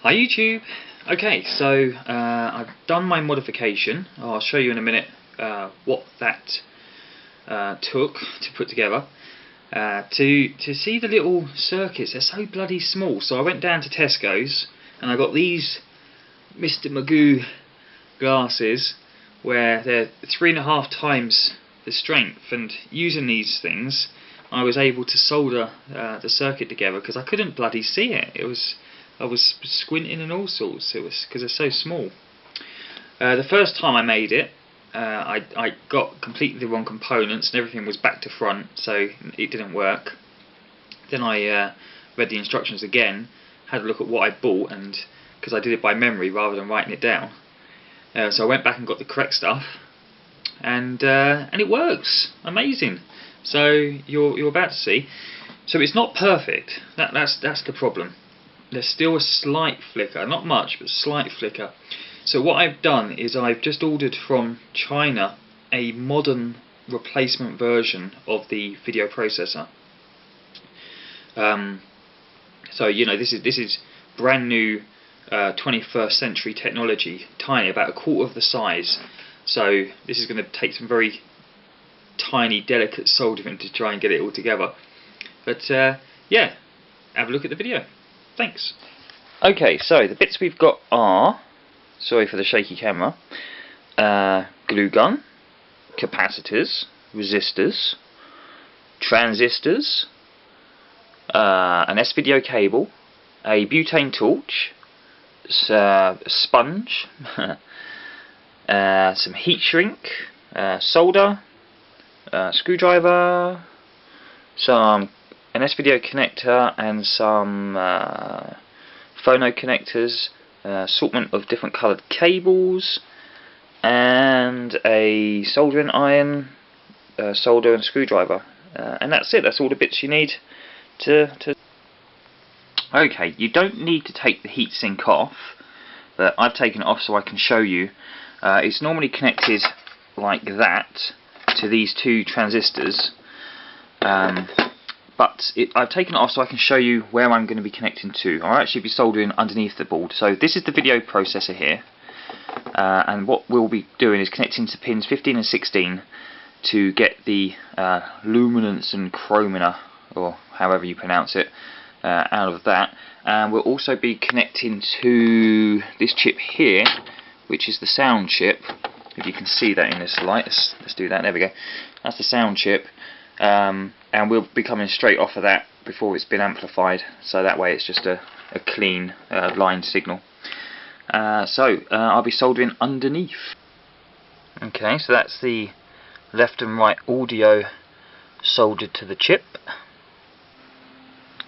Hi YouTube! Okay, so I've done my modification. I'll show you in a minute what that took to put together. To see the little circuits, they're so bloody small. So I went down to Tesco's and I got these Mr. Magoo glasses where they're 3.5 times the strength, and using these things I was able to solder the circuit together because I couldn't bloody see it. I was squinting and all sorts. It was because they're so small. The first time I made it, I got completely the wrong components and everything was back to front, so it didn't work. Then I read the instructions again, had a look at what I bought, and because I did it by memory rather than writing it down, so I went back and got the correct stuff, and it works. Amazing. So you're about to see. So it's not perfect. That's the problem. There's still a slight flicker, not much, but slight flicker. So what I've done is I've just ordered from China a modern replacement version of the video processor. So you know, this is brand new 21st century technology, tiny, about 1/4 of the size. So this is going to take some very tiny, delicate soldering to try and get it all together. But yeah, have a look at the video. Thanks. Okay, so the bits we've got are, sorry for the shaky camera, glue gun, capacitors, resistors, transistors, an svideo cable, a butane torch, a sponge, some heat shrink, solder, screwdriver, an svideo connector, and some phono connectors, assortment of different coloured cables, and a soldering iron, solder and screwdriver, and that's it. That's all the bits you need to. Okay, you don't need to take the heatsink off, but I've taken it off so I can show you. It's normally connected like that to these two transistors, but I've taken it off so I can show you where I'm going to be connecting to. I'll actually be soldering underneath the board. So this is the video processor here, and what we'll be doing is connecting to pins 15 and 16 to get the luminance and chromina, or however you pronounce it, out of that. And we'll also be connecting to this chip here, which is the sound chip. If you can see that in this light, let's do that. There we go. That's the sound chip. And we'll be coming straight off of that before it's been amplified, so that way it's just a clean line signal. So I'll be soldering underneath. Okay, so that's the left and right audio soldered to the chip.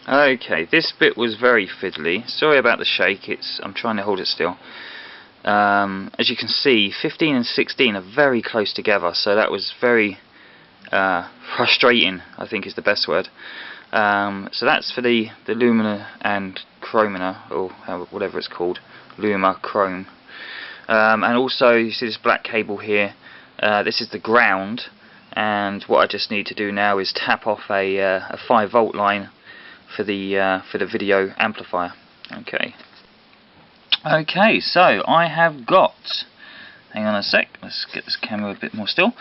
Okay, this bit was very fiddly. Sorry about the shake. I'm trying to hold it still. As you can see, 15 and 16 are very close together, so that was very frustrating, I think is the best word. So that's for the lumina and chromina, or whatever it's called, luma, chrome. And also you see this black cable here. This is the ground, and what I just need to do now is tap off a 5-volt line for the video amplifier. Okay, so I have got, hang on a sec, let's get this camera a bit more still.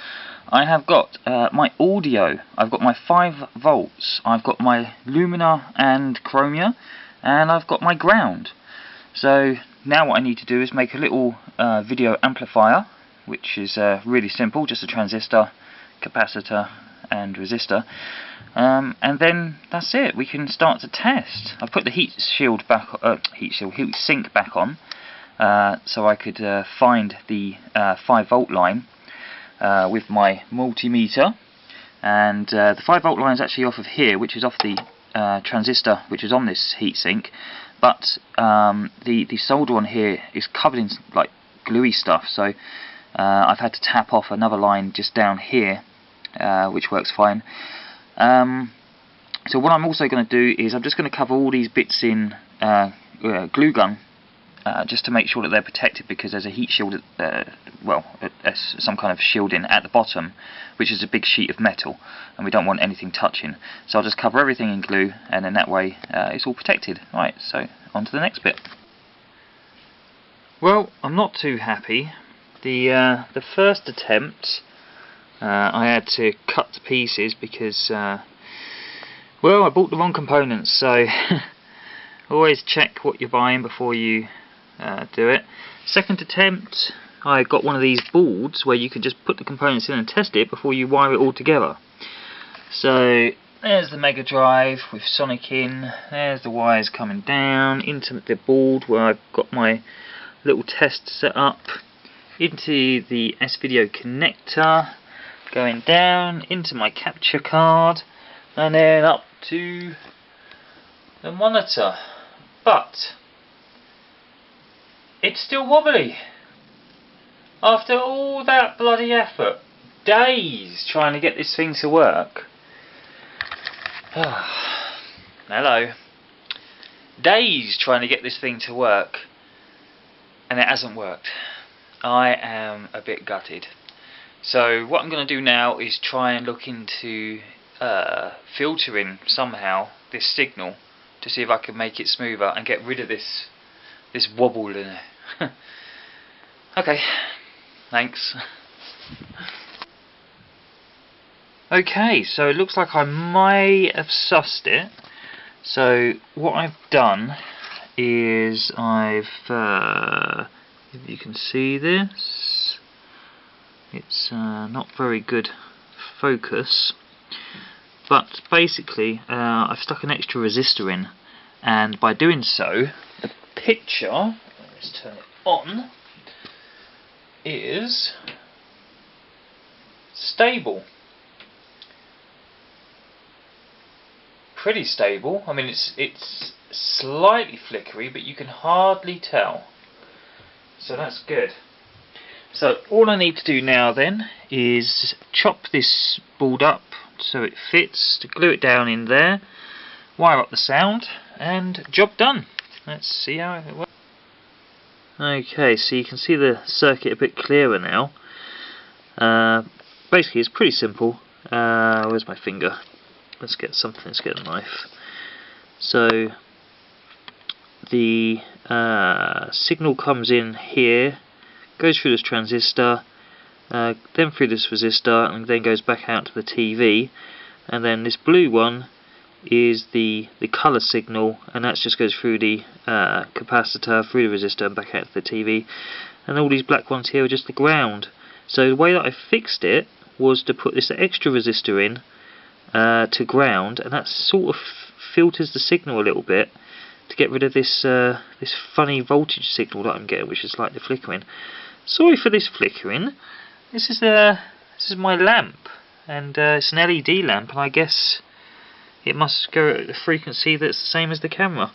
I have got my audio, I've got my 5 volts, I've got my lumina and chromia, and I've got my ground. So now what I need to do is make a little video amplifier, which is really simple, just a transistor, capacitor and resistor, and then that's it. We can start to test. I've put the heat sink back on, so I could find the 5-volt line with my multimeter, and the 5-volt line is actually off of here, which is off the transistor which is on this heatsink, but the solder on here is covered in like gluey stuff, so I've had to tap off another line just down here, which works fine. So what I'm also going to do is I'm just going to cover all these bits in glue gun, just to make sure that they're protected, because there's a heat shield, some kind of shielding at the bottom, which is a big sheet of metal, and we don't want anything touching. So I'll just cover everything in glue, and then that way it's all protected. Right, so on to the next bit. Well, I'm not too happy. The first attempt, I had to cut to pieces because, well, I bought the wrong components. So always check what you're buying before you do it. Second attempt, I got one of these boards where you can just put the components in and test it before you wire it all together. So there's the Megadrive with Sonic in. There's the wires coming down into the board where I've got my little test set up, into the svideo connector, going down into my capture card, and then up to the monitor. But it's still wobbly after all that bloody effort, days trying to get this thing to work. Hello. Days trying to get this thing to work, and it hasn't worked. I am a bit gutted. So what I'm going to do now is try and look into filtering somehow this signal to see if I can make it smoother and get rid of this wobble in it. Okay, thanks. Okay, so it looks like I may have sussed it. So what I've done is if you can see this, it's not very good focus, but basically I've stuck an extra resistor in, and by doing so the picture, let's turn it on, is stable. Pretty stable. I mean, it's slightly flickery, but you can hardly tell. So that's good. So all I need to do now then is chop this board up so it fits, to glue it down in there, wire up the sound, and job done. Let's see how it works. Okay, so you can see the circuit a bit clearer now. Basically it's pretty simple. Where's my finger? Let's get something, let's get a knife. So the signal comes in here, goes through this transistor, then through this resistor, and then goes back out to the TV, and then this blue one is the colour signal, and that just goes through the capacitor, through the resistor, and back out to the TV, and all these black ones here are just the ground. So the way that I fixed it was to put this extra resistor in to ground, and that sort of filters the signal a little bit to get rid of this this funny voltage signal that I'm getting, which is like the flickering. Sorry for this flickering. This is my lamp, and it's an LED lamp, and I guess it must go at a frequency that's the same as the camera.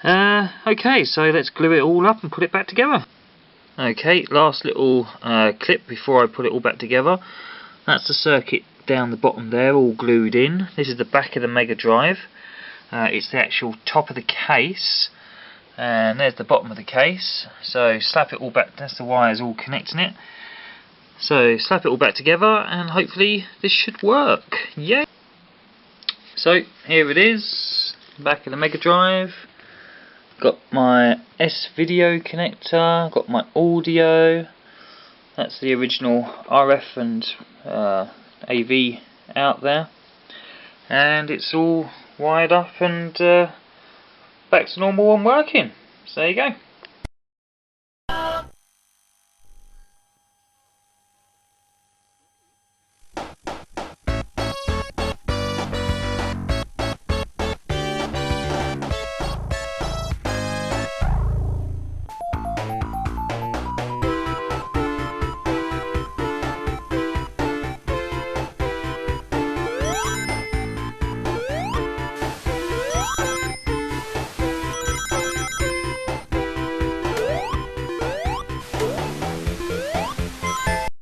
Okay, so let's glue it all up and put it back together. Okay, last little clip before I put it all back together. That's the circuit down the bottom there, all glued in. This is the back of the Megadrive. It's the actual top of the case, and there's the bottom of the case. So slap it all back, that's the wires all connecting it. So slap it all back together, and hopefully this should work. Yay! So here it is, back of the Megadrive. Got my svideo connector, got my audio. That's the original RF and AV out there, and it's all wired up and back to normal and working. So there you go.